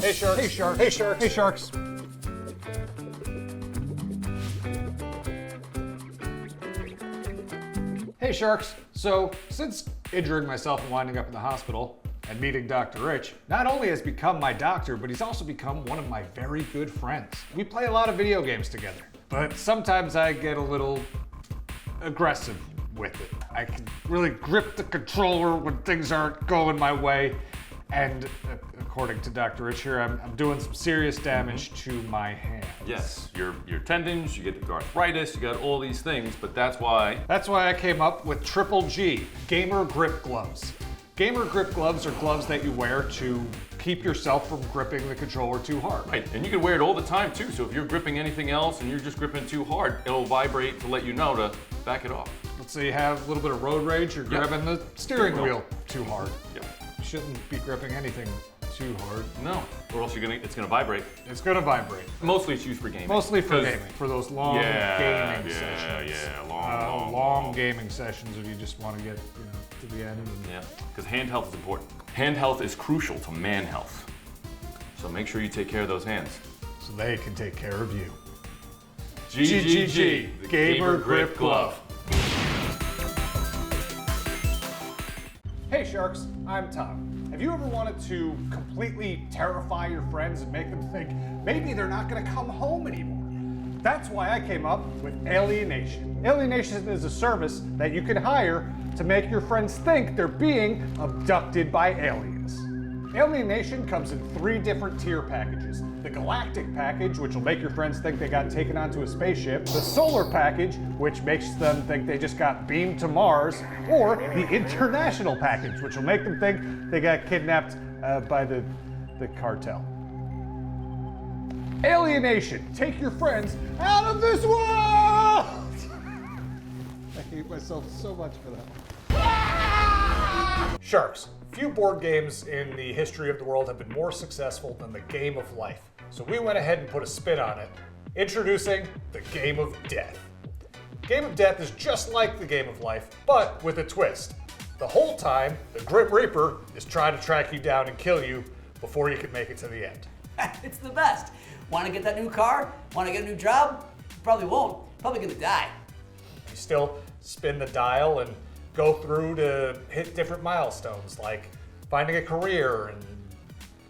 Hey sharks. Hey sharks. Hey sharks. Hey sharks. Hey sharks. So, since injuring myself and winding up in the hospital and meeting Dr. Rich, not only has become my doctor, but he's also become one of my very good friends. We play a lot of video games together, but sometimes I get a little aggressive with it. I can really grip the controller when things aren't going my way. And according to Dr. Rich here, I'm doing some serious damage to my hands. Yes, your tendons, you get the arthritis, you got all these things, but that's why I came up with Triple G, Gamer Grip Gloves. Gamer Grip Gloves are gloves that you wear to keep yourself from gripping the controller too hard. Right, and you can wear it all the time too, so if you're gripping anything else and you're just gripping too hard, it'll vibrate to let you know to back it off. Let's say you have a little bit of road rage, you're grabbing the steering wheel too hard. Yep. You shouldn't be gripping anything too hard. No, or else it's gonna vibrate. It's gonna vibrate. Mostly it's used for gaming. Mostly for gaming, for those long gaming sessions. Yeah, long gaming sessions if you just want to get to the end. Yeah, because hand health is important. Hand health is crucial to man health. So make sure you take care of those hands. So they can take care of you. GGG, the Gamer Grip Glove. Hey Sharks, I'm Tom. Have you ever wanted to completely terrify your friends and make them think maybe they're not gonna come home anymore? That's why I came up with Alienation. Alienation is a service that you can hire to make your friends think they're being abducted by aliens. Alienation comes in 3 different tier packages. The Galactic package, which will make your friends think they got taken onto a spaceship. The Solar package, which makes them think they just got beamed to Mars. Or the International package, which will make them think they got kidnapped by the cartel. Alienation, take your friends out of this world! I hate myself so much for that. Sharks. Few board games in the history of the world have been more successful than the game of life. So we went ahead and put a spin on it, introducing the game of death. Game of death is just like the game of life, but with a twist. The whole time, the Grim Reaper is trying to track you down and kill you before you can make it to the end. It's the best. Want to get that new car? Want to get a new job? You probably won't. Probably gonna die. You still spin the dial and go through to hit different milestones, like finding a career and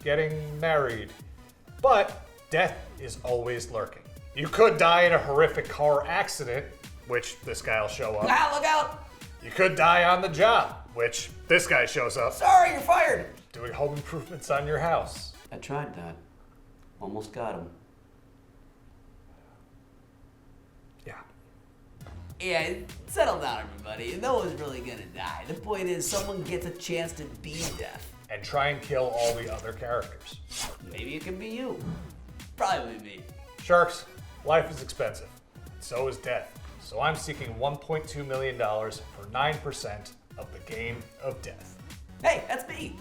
getting married. But death is always lurking. You could die in a horrific car accident, which this guy will show up. Ah, look out! You could die on the job, which this guy shows up. Sorry, you're fired. Doing home improvements on your house. I tried that. Almost got him. Yeah, settle down, everybody. No one's really gonna die. The point is, someone gets a chance to be death. And try and kill all the other characters. Maybe it can be you. Probably me. Sharks, life is expensive. So is death. So I'm seeking $1.2 million for 9% of the game of death. Hey, that's me.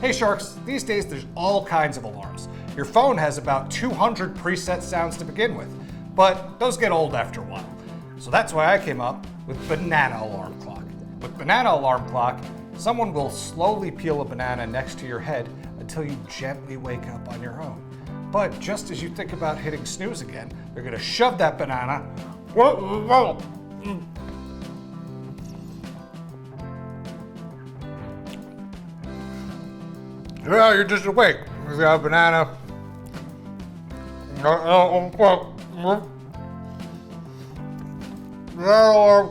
Hey Sharks, these days there's all kinds of alarms. Your phone has about 200 preset sounds to begin with, but those get old after a while. So that's why I came up with Banana Alarm Clock. With Banana Alarm Clock, someone will slowly peel a banana next to your head until you gently wake up on your own. But just as you think about hitting snooze again, they're gonna shove that banana. Yeah, you're just awake. You got a banana. Alarm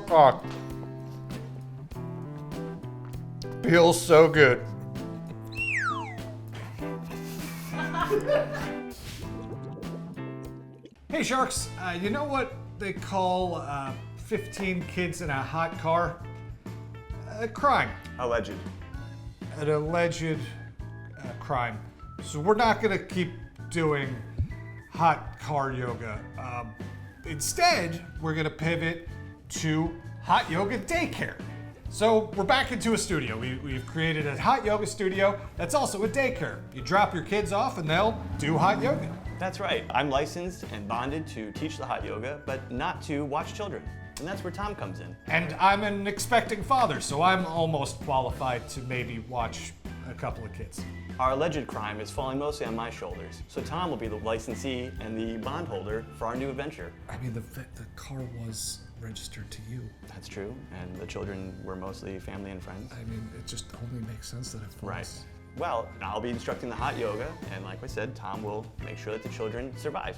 clock. Feels so good. Hey Sharks, you know what they call 15 kids in a hot car? A crime. Alleged. An alleged crime. So we're not gonna keep doing hot car yoga. Instead, we're gonna pivot to hot yoga daycare. So we're back into a studio. We've created a hot yoga studio that's also a daycare. You drop your kids off and they'll do hot yoga. That's right. I'm licensed and bonded to teach the hot yoga, but not to watch children. And that's where Tom comes in. And I'm an expecting father, so I'm almost qualified to maybe watch a couple of kids. Our alleged crime is falling mostly on my shoulders, so Tom will be the licensee and the bondholder for our new adventure. I mean, the car was registered to you. That's true, and the children were mostly family and friends. I mean, it just only makes sense that it falls. Right. Well, I'll be instructing the hot yoga, and like I said, Tom will make sure that the children survive.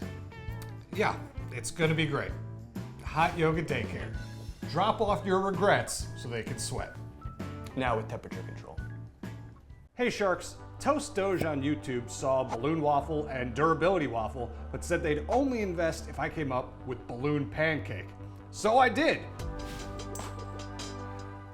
Yeah, it's gonna be great. Hot yoga daycare. Drop off your regrets so they can sweat. Now with temperature control. Hey Sharks, Toast Doge on YouTube saw balloon waffle and durability waffle, but said they'd only invest if I came up with balloon pancake. So I did.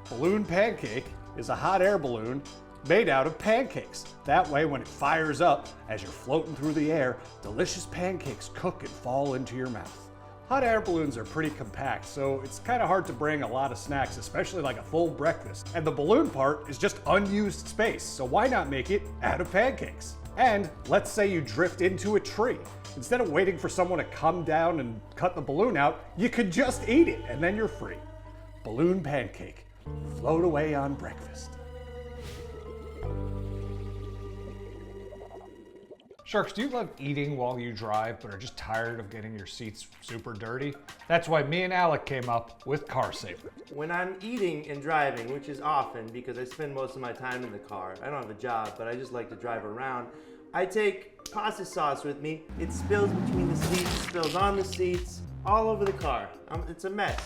Balloon pancake is a hot air balloon made out of pancakes. That way, when it fires up, as you're floating through the air, delicious pancakes cook and fall into your mouth. Hot air balloons are pretty compact, so it's kind of hard to bring a lot of snacks, especially like a full breakfast. And the balloon part is just unused space, so why not make it out of pancakes? And let's say you drift into a tree. Instead of waiting for someone to come down and cut the balloon out, you could just eat it and then you're free. Balloon pancake. Float away on breakfast. Sharks, do you love eating while you drive but are just tired of getting your seats super dirty? That's why me and Alec came up with Car Saver. When I'm eating and driving, which is often because I spend most of my time in the car, I don't have a job, but I just like to drive around, I take pasta sauce with me. It spills between the seats, spills on the seats, all over the car. It's a mess.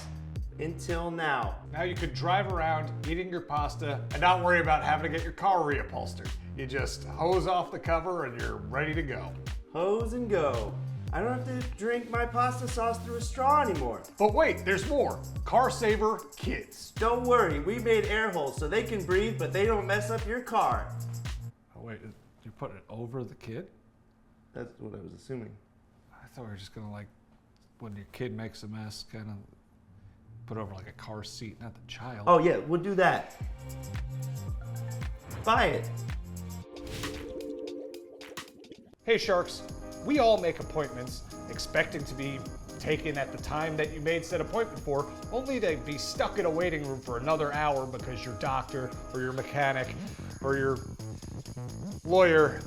Until now. Now you could drive around eating your pasta and not worry about having to get your car reupholstered. You just hose off the cover and you're ready to go. Hose and go. I don't have to drink my pasta sauce through a straw anymore. But wait, there's more. Car Saver Kids. Don't worry, we made air holes so they can breathe, but they don't mess up your car. Oh, wait, you put it over the kid? That's what I was assuming. I thought we were just gonna, like, when your kid makes a mess, kind of put over like a car seat, not the child. Oh yeah, we'll do that. Buy it. Hey Sharks, we all make appointments expecting to be taken at the time that you made said appointment for, only to be stuck in a waiting room for another hour because your doctor or your mechanic or your lawyer,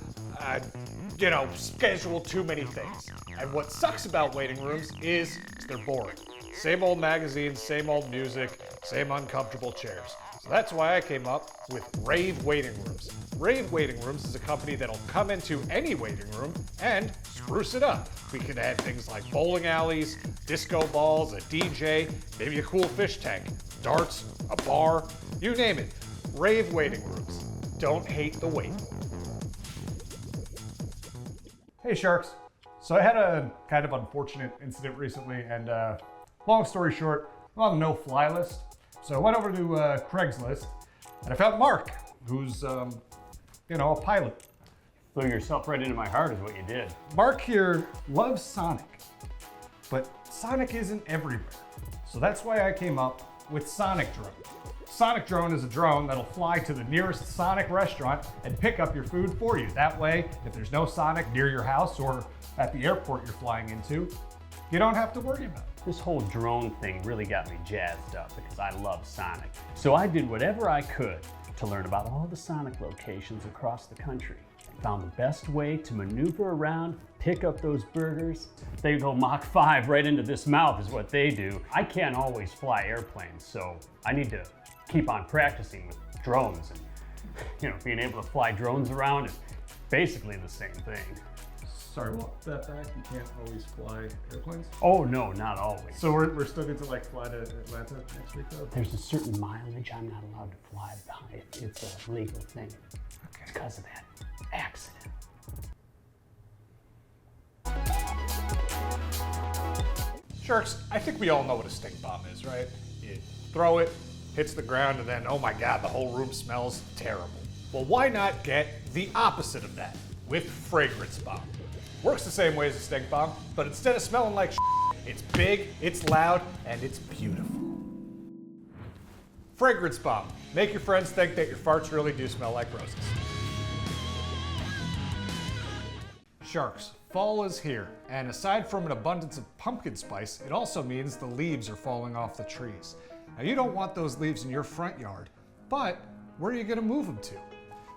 schedule too many things. And what sucks about waiting rooms is they're boring. Same old magazines, same old music, same uncomfortable chairs. So that's why I came up with Rave Waiting Rooms. Rave Waiting Rooms is a company that'll come into any waiting room and spruce it up. We could add things like bowling alleys, disco balls, a DJ, maybe a cool fish tank, darts, a bar, you name it. Rave Waiting Rooms. Don't hate the wait. Hey Sharks. So I had a kind of unfortunate incident recently, and long story short, I'm on a no-fly list. So I went over to Craigslist, and I found Mark, who's, a pilot. Threw yourself right into my heart is what you did. Mark here loves Sonic, but Sonic isn't everywhere. So that's why I came up with Sonic Drone. Sonic Drone is a drone that'll fly to the nearest Sonic restaurant and pick up your food for you. That way, if there's no Sonic near your house or at the airport you're flying into, you don't have to worry about it. This whole drone thing really got me jazzed up because I love Sonic. So I did whatever I could to learn about all the Sonic locations across the country. Found the best way to maneuver around, pick up those burgers. They go Mach 5 right into this mouth is what they do. I can't always fly airplanes, so I need to keep on practicing with drones. And being able to fly drones around is basically the same thing. Sorry, walk that back. You can't always fly airplanes. Oh no, not always. So we're still going to fly to Atlanta next week though? There's a certain mileage I'm not allowed to fly behind. It's a legal thing. Okay. Because of that accident. Sharks, I think we all know what a stink bomb is, right? You throw it, hits the ground, and then, oh my God, the whole room smells terrible. Well, why not get the opposite of that with Fragrance Bomb? Works the same way as a stink bomb, but instead of smelling like it's big, it's loud, and it's beautiful. Fragrance Bomb. Make your friends think that your farts really do smell like roses. Sharks, fall is here, and aside from an abundance of pumpkin spice, it also means the leaves are falling off the trees. Now you don't want those leaves in your front yard, but where are you gonna move them to?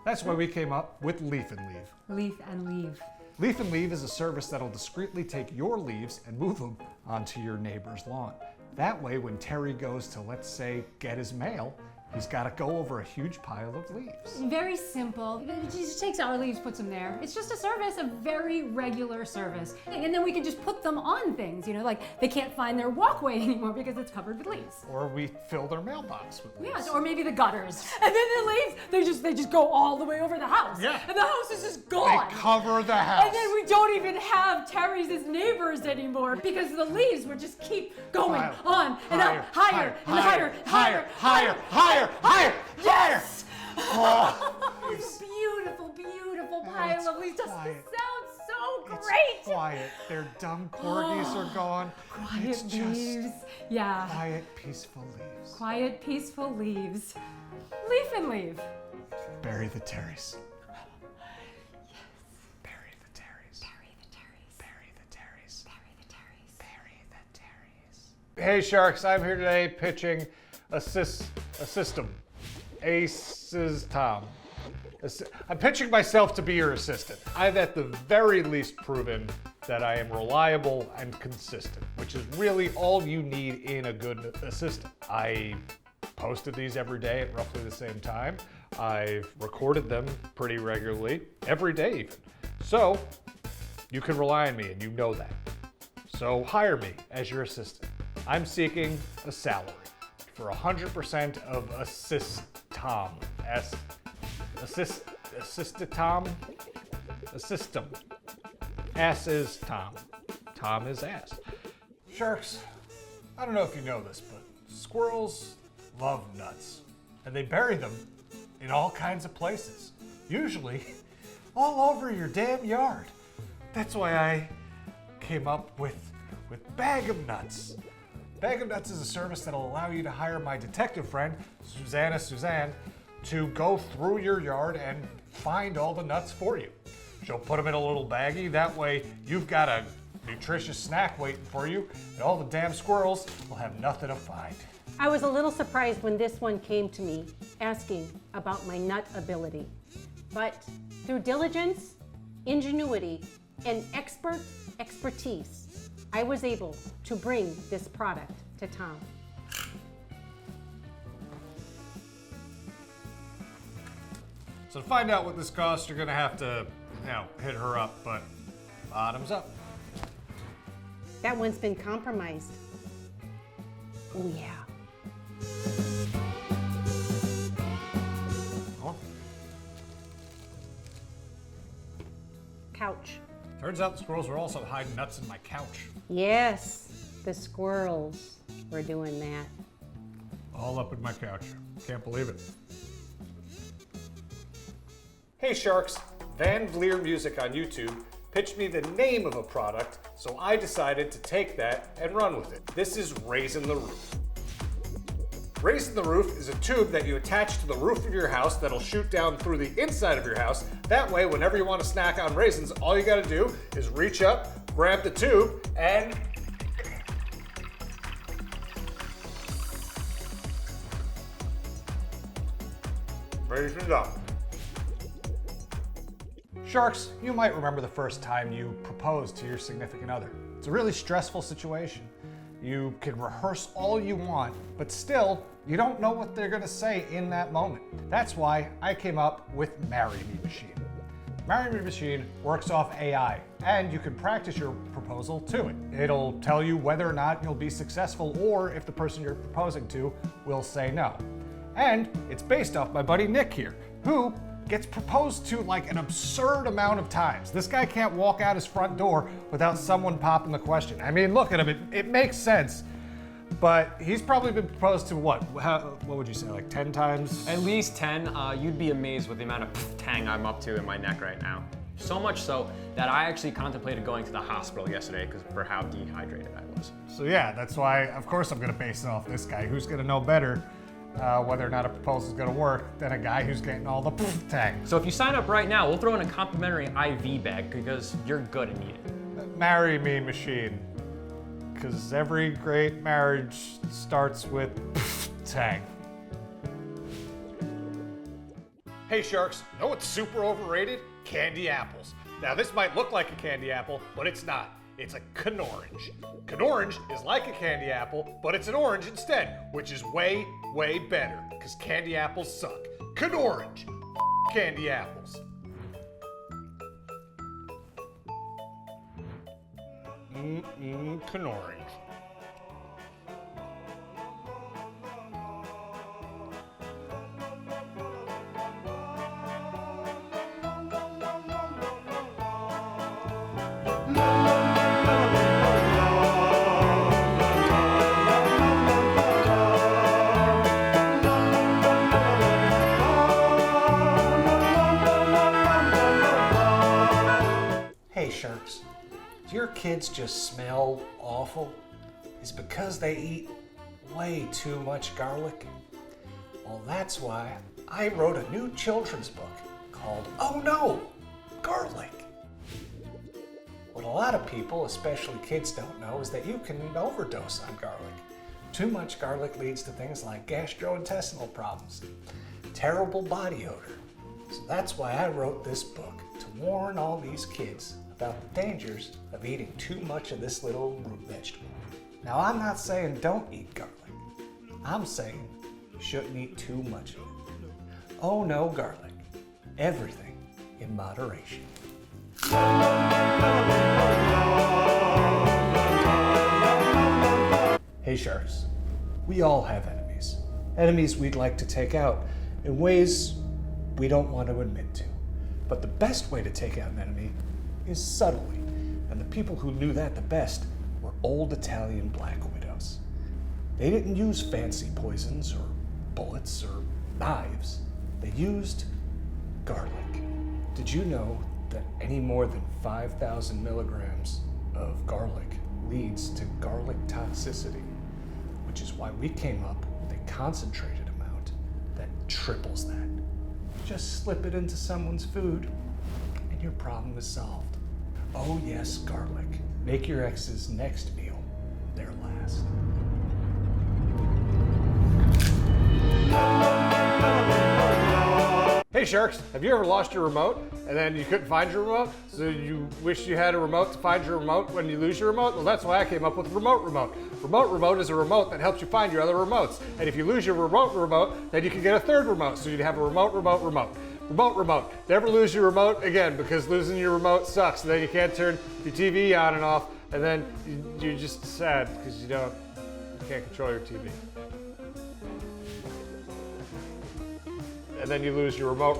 That's why we came up with Leaf and Leave. Leaf and leave. Leaf and Leave is a service that'll discreetly take your leaves and move them onto your neighbor's lawn. That way, when Terry goes to, let's say, get his mail, he's got to go over a huge pile of leaves. Very simple. It just takes our leaves, puts them there. It's just a service, a very regular service. And then we can just put them on things, you know, like they can't find their walkway anymore because it's covered with leaves. Or we fill their mailbox with leaves. Yes, or maybe the gutters. And then the leaves, they just go all the way over the house. Yeah. And the house is just gone. They cover the house. And then we don't even have Terry's as neighbors anymore because the leaves would just keep going Pile. on and Higher, up, higher, and higher, higher, higher, higher, higher. Yes! Oh, This beautiful, beautiful it's pile of leaves. Just quiet. sounds so it's great. quiet. Their dumb corgis are gone. Quiet It's just leaves. Yeah. quiet, peaceful leaves. Quiet, peaceful leaves. Leaf and leave. Bury the Terrys. Bury the Terrys. Bury the Terrys. Bury the Terrys. Bury the Terrys. Bury the Terrys. Hey Sharks, I'm here today pitching a system. Aces Tom. I'm pitching myself to be your assistant. I've at the very least proven that I am reliable and consistent, which is really all you need in a good assistant. I posted these every day at roughly the same time. I've recorded them pretty regularly, every day even. So you can rely on me and you know that. So hire me as your assistant. I'm seeking a salary for 100% of assist-tom. Assist-tom? Assistum. Ass is Tom. Tom is ass. Sharks, I don't know if you know this, but squirrels love nuts. And they bury them in all kinds of places. Usually all over your damn yard. That's why I came up with Bag of Nuts. Bag of Nuts is a service that'll allow you to hire my detective friend, Suzanne, to go through your yard and find all the nuts for you. She'll put them in a little baggie. That way you've got a nutritious snack waiting for you, and all the damn squirrels will have nothing to find. I was a little surprised when this one came to me asking about my nut ability. But through diligence, ingenuity, and expertise, I was able to bring this product to Tom. So to find out what this costs, you're gonna have to, hit her up, but bottoms up. That one's been compromised. Oh yeah. Oh. Couch. Turns out the squirrels were also hiding nuts in my couch. Yes, the squirrels were doing that. All up in my couch. Can't believe it. Hey Sharks, Van Vlier Music on YouTube pitched me the name of a product, so I decided to take that and run with it. This is Raising the Roof. Raising the Roof is a tube that you attach to the roof of your house that'll shoot down through the inside of your house. That way, whenever you want to snack on raisins, all you gotta do is reach up, grab the tube, and raise it up. Sharks, you might remember the first time you proposed to your significant other. It's a really stressful situation. You can rehearse all you want, but still, you don't know what they're gonna say in that moment. That's why I came up with Marry Me Machine. Marry Me Machine works off AI, and you can practice your proposal to it. It'll tell you whether or not you'll be successful or if the person you're proposing to will say no. And it's based off my buddy Nick here, who gets proposed to like an absurd amount of times. This guy can't walk out his front door without someone popping the question. I mean, look at him, it makes sense. But he's probably been proposed to what would you say, like 10 times? At least 10. You'd be amazed with the amount of tang I'm up to in my neck right now. So much so that I actually contemplated going to the hospital yesterday for how dehydrated I was. So yeah, that's why, of course, I'm gonna base it off this guy. Who's gonna know better whether or not a proposal is gonna work than a guy who's getting all the tang? So if you sign up right now, we'll throw in a complimentary IV bag because you're gonna need it. Marry Me Machine. Because every great marriage starts with tang. Hey Sharks, know what's super overrated? Candy apples. Now this might look like a candy apple, but it's not. It's a Kanorange. Kanorange is like a candy apple, but it's an orange instead, which is way, way better, because candy apples suck. Kanorange. Candy apples. Kanorange. Hey Sharks, do your kids just smell awful? It's because they eat way too much garlic? Well, that's why I wrote a new children's book called Oh No, Garlic. What a lot of people, especially kids, don't know is that you can overdose on garlic. Too much garlic leads to things like gastrointestinal problems, terrible body odor. So that's why I wrote this book, to warn all these kids about the dangers of eating too much of this little root vegetable. Now, I'm not saying don't eat garlic. I'm saying you shouldn't eat too much of it. Oh no, garlic. Everything in moderation. Hey Sharks, we all have enemies. Enemies we'd like to take out in ways we don't want to admit to. But the best way to take out an enemy is subtly. And the people who knew that the best were old Italian black widows. They didn't use fancy poisons or bullets or knives. They used garlic. Did you know that any more than 5,000 milligrams of garlic leads to garlic toxicity? Which is why we came up with a concentrated amount that triples that. Just slip it into someone's food and your problem is solved. Oh yes, garlic. Make your ex's next meal their last. Hey Sharks, have you ever lost your remote and then you couldn't find your remote? So you wish you had a remote to find your remote when you lose your remote? Well, that's why I came up with Remote. Remote is a remote that helps you find your other remotes. And if you lose your remote, then you can get a third remote. So you'd have a remote. Never lose your remote again, because losing your remote sucks. And then you can't turn your TV on and off, and then you're just sad because you can't control your TV. And then you lose your remote,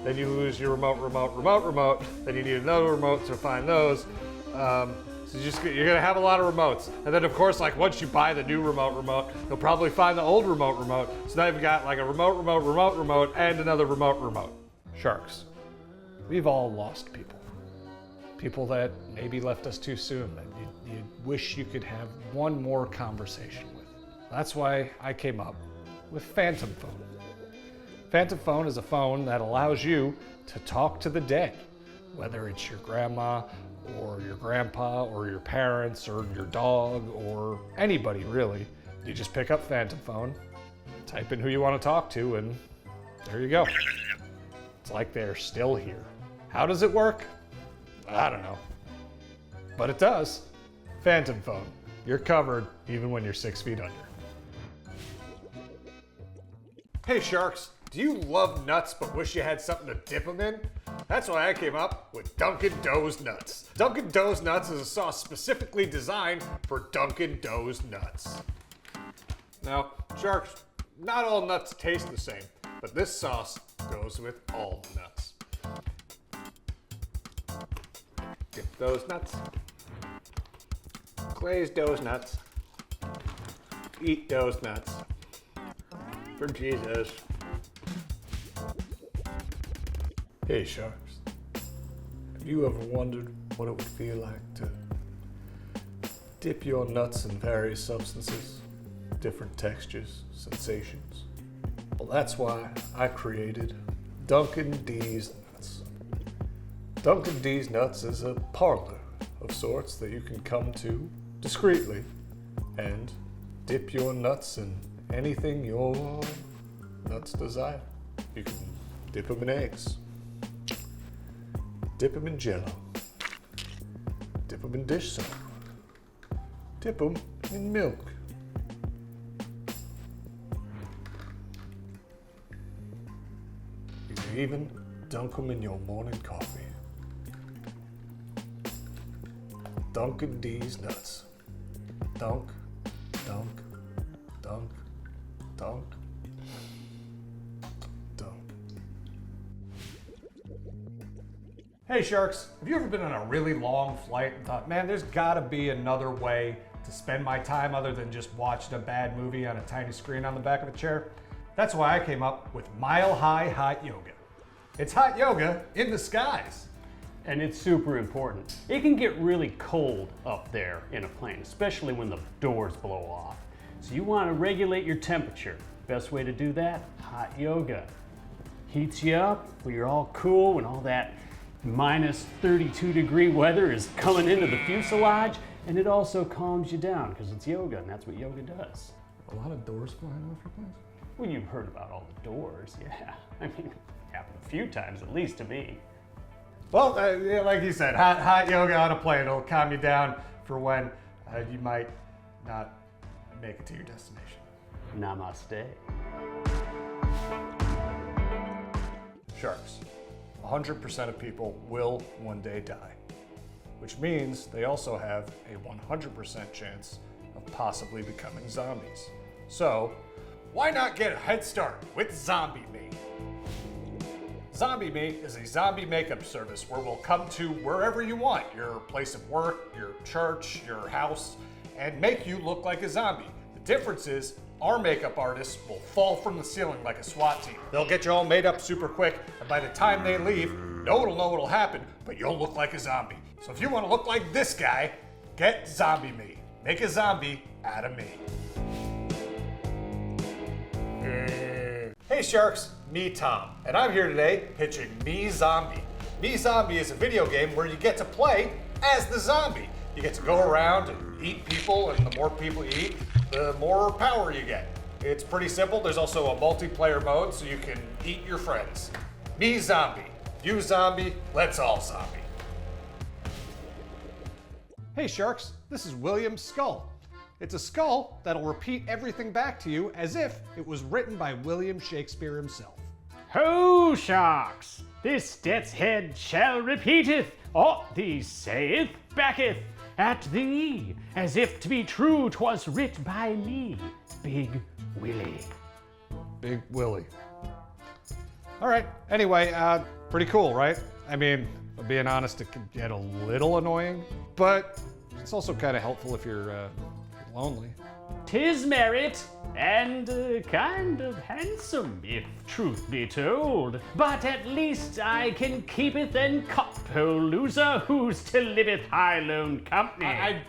then you lose your remote, then you need another remote to find those. So you're gonna have a lot of remotes. And then of course, like once you buy the new remote, you'll probably find the old remote. So now you've got like a remote, and another remote. Sharks, we've all lost people. People that maybe left us too soon, that you wish you could have one more conversation with. That's why I came up with Phantom Phone. Phantom Phone is a phone that allows you to talk to the dead, whether it's your grandma or your grandpa or your parents or your dog or anybody really. You just pick up Phantom Phone, type in who you want to talk to, and there you go. It's like they're still here. How does it work? I don't know. But it does. Phantom Phone. You're covered even when you're 6 feet under. Hey Sharks, do you love nuts but wish you had something to dip them in? That's why I came up with Dunkin' Do's Nuts. Dunkin' Do's Nuts is a sauce specifically designed for Dunkin' Do's Nuts. Now, Sharks, not all nuts taste the same, but this sauce goes with all the nuts. Dip those nuts. Glaze those nuts. Eat those nuts. For Jesus. Hey Sharks, have you ever wondered what it would feel like to dip your nuts in various substances, different textures, sensations? Well, that's why I created Dunkin' D's Nuts. Dunkin' D's Nuts is a parlor of sorts that you can come to discreetly and dip your nuts in anything your nuts desire. You can Dip them in eggs. Dip them in Jello. Dip them in dish soap. Dip them in milk. You can even dunk them in your morning coffee. Dunkin' D's nuts. Dunk, dunk, dunk, dunk, dunk. Hey Sharks, have you ever been on a really long flight and thought, man, there's gotta be another way to spend my time other than just watching a bad movie on a tiny screen on the back of a chair? That's why I came up with Mile High Hot Yoga. It's hot yoga in the skies. And it's super important. It can get really cold up there in a plane, especially when the doors blow off. So you want to regulate your temperature. Best way to do that? Hot yoga. Heats you up when you're all cool, when all that minus 32-degree weather is coming into the fuselage, and it also calms you down because it's yoga, and that's what yoga does. A lot of doors flying off your planes? Well, you've heard about all the doors, yeah. I mean, it happened a few times at least to me. Well, yeah, like you said, hot yoga on a plane. It'll calm you down for when you might not make it to your destination. Namaste. Sharks. 100% of people will one day die, which means they also have a 100% chance of possibly becoming zombies. So, why not get a head start with Zombie Me? Zombie Me is a zombie makeup service where we'll come to wherever you want, your place of work, your church, your house, and make you look like a zombie. The difference is our makeup artists will fall from the ceiling like a SWAT team. They'll get you all made up super quick, and by the time they leave, no one will know what'll happen, but you'll look like a zombie. So if you want to look like this guy, get Zombie Me. Make a zombie out of me. Hey Sharks, me Tom, and I'm here today pitching Me Zombie. Me Zombie is a video game where you get to play as the zombie. You get to go around and eat people, and the more people you eat, the more power you get. It's pretty simple. There's also a multiplayer mode so you can eat your friends. Me Zombie. You zombie, let's all zombie. Hey Sharks, this is William's skull. It's a skull that'll repeat everything back to you as if it was written by William Shakespeare himself. Ho, sharks! This death's head shall repeateth aught thee saith, backeth at thee, as if to be true 'twas writ by me, Big Willie. Big Willie. All right, anyway, pretty cool, right? I mean, being honest, it can get a little annoying, but it's also kind of helpful if you're lonely. 'Tis merit, and kind of handsome, if truth be told. But at least I can keepeth and cup, O loser, who's to liveth high lone company.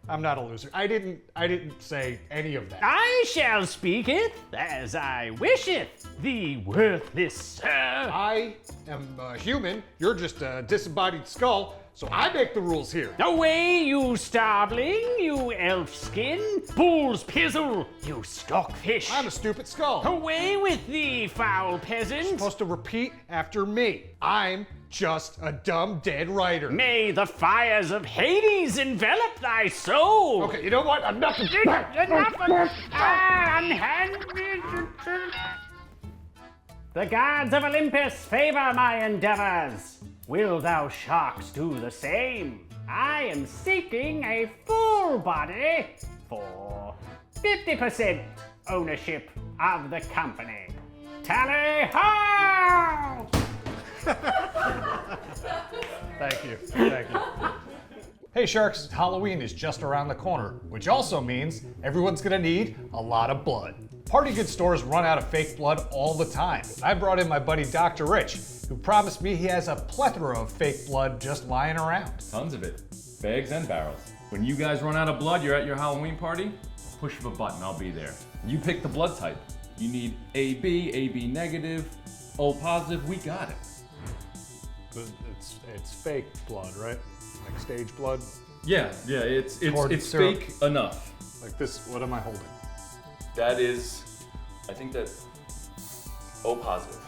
I'm not a loser. I didn't say any of that. I shall speaketh as I wisheth, the worthless sir. I am a human. You're just a disembodied skull, so I make the rules here. Away, you starveling, you elf skin, bull's pizzle, you stockfish. I'm a stupid skull. Away with thee, foul peasant. You're supposed to repeat after me. I'm just a dumb dead writer. May the fires of Hades envelop thy soul. Okay, you know what? Enough of unhand me. The gods of Olympus favor my endeavors. Will thou sharks do the same? I am seeking a full body for 50% ownership of the company. Tally ho! Thank you. Thank you. Hey Sharks, Halloween is just around the corner, which also means everyone's gonna need a lot of blood. Party goods stores run out of fake blood all the time. I brought in my buddy Dr. Rich, who promised me he has a plethora of fake blood just lying around. Tons of it. Bags and barrels. When you guys run out of blood, you're at your Halloween party, push of a button, I'll be there. You pick the blood type. You need AB, AB negative, O positive, we got it. It's fake blood, right? Like stage blood? Yeah, it's syrup. fake enough. Like this, what am I holding? That is, I think that's O positive.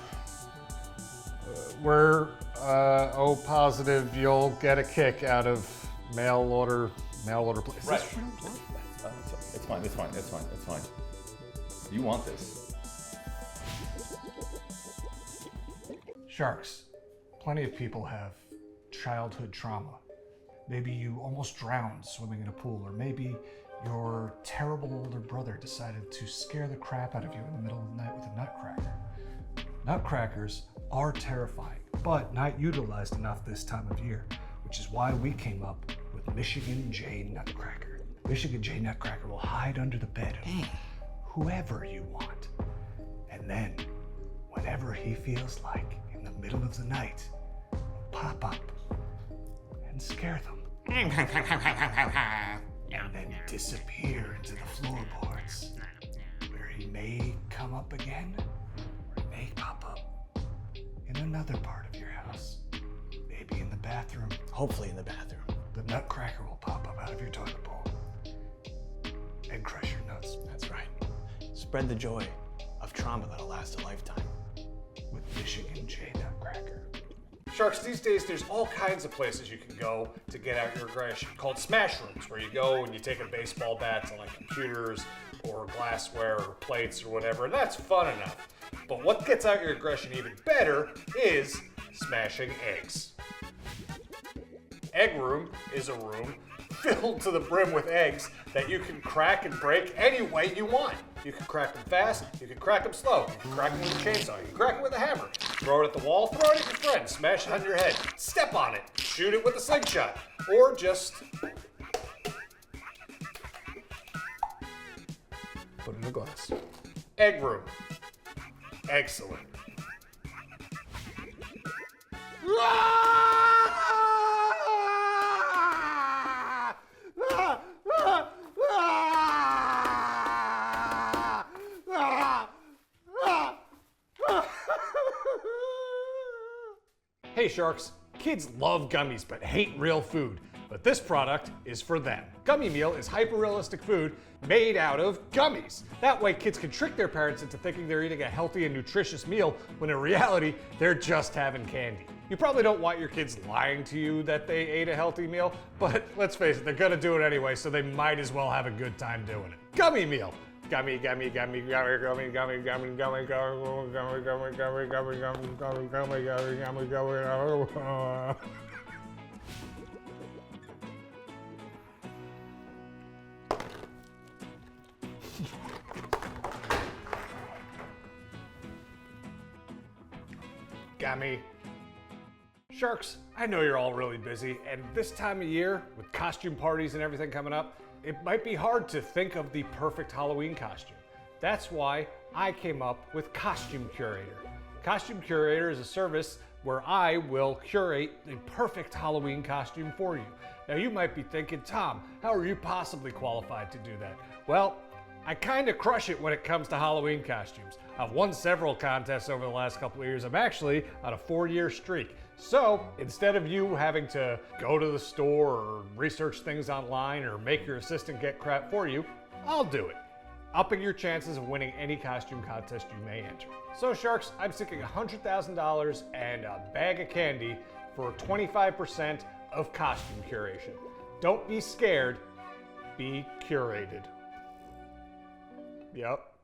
We're O positive. You'll get a kick out of mail order. Is Right. this real blood? It's fine, it's fine, it's fine, it's fine. You want this. Sharks. Plenty of people have childhood trauma. Maybe you almost drowned swimming in a pool, or maybe your terrible older brother decided to scare the crap out of you in the middle of the night with a nutcracker. Nutcrackers are terrifying, but not utilized enough this time of year, which is why we came up with Michigan J Nutcracker. Michigan J Nutcracker will hide under the bed of whoever you want. And then, whenever he feels like, in the middle of the night, pop up and scare them. And then disappear into the floorboards, where he may come up again, or he may pop up in another part of your house. Maybe in the bathroom. Hopefully in the bathroom. The nutcracker will pop up out of your toilet bowl and crush your nuts That's right. Spread the joy of trauma that'll last a lifetime. with Michigan J Nutcracker. Sharks, these days there's all kinds of places you can go to get out your aggression called smash rooms, where you go and you take a baseball bat to like computers or glassware or plates or whatever, and that's fun enough. But what gets out your aggression even better is smashing eggs. Egg room is a room filled to the brim with eggs that you can crack and break any way you want. You can crack them fast, you can crack them slow, you can crack them with a chainsaw, you can crack them with a hammer, throw it at the wall, throw it at your friend, smash it on your head, step on it, shoot it with a slingshot, or just Put in a glass. egg room. Excellent. Hey Sharks, kids love gummies but hate real food. But this product is for them. Gummy Meal is hyper-realistic food made out of gummies. That way kids can trick their parents into thinking they're eating a healthy and nutritious meal when in reality, they're just having candy. You probably don't want your kids lying to you that they ate a healthy meal, but let's face it, they're gonna do it anyway, so they might as well have a good time doing it. Gummy Meal. Gummy, gummy, gummy, gummy, gummy, gummy, gummy, gummy, gummy, gummy, gummy, gummy, gummy, gummy, gummy, gummy, gummy, gummy, gummy. Gummy. Sharks, I know you're all really busy, and this time of year, with costume parties and everything coming up, it might be hard to think of the perfect Halloween costume. That's why I came up with Costume Curator. Costume Curator is a service where I will curate the perfect Halloween costume for you. Now you might be thinking, Tom, how are you possibly qualified to do that? Well, I kind of crush it when it comes to Halloween costumes. I've won several contests over the last couple of years. I'm actually on a 4-year streak. So instead of you having to go to the store or research things online or make your assistant get crap for you, I'll do it, upping your chances of winning any costume contest you may enter. So Sharks, I'm seeking $100,000 and a bag of candy for 25% of costume curation. Don't be scared, be curated. Yep.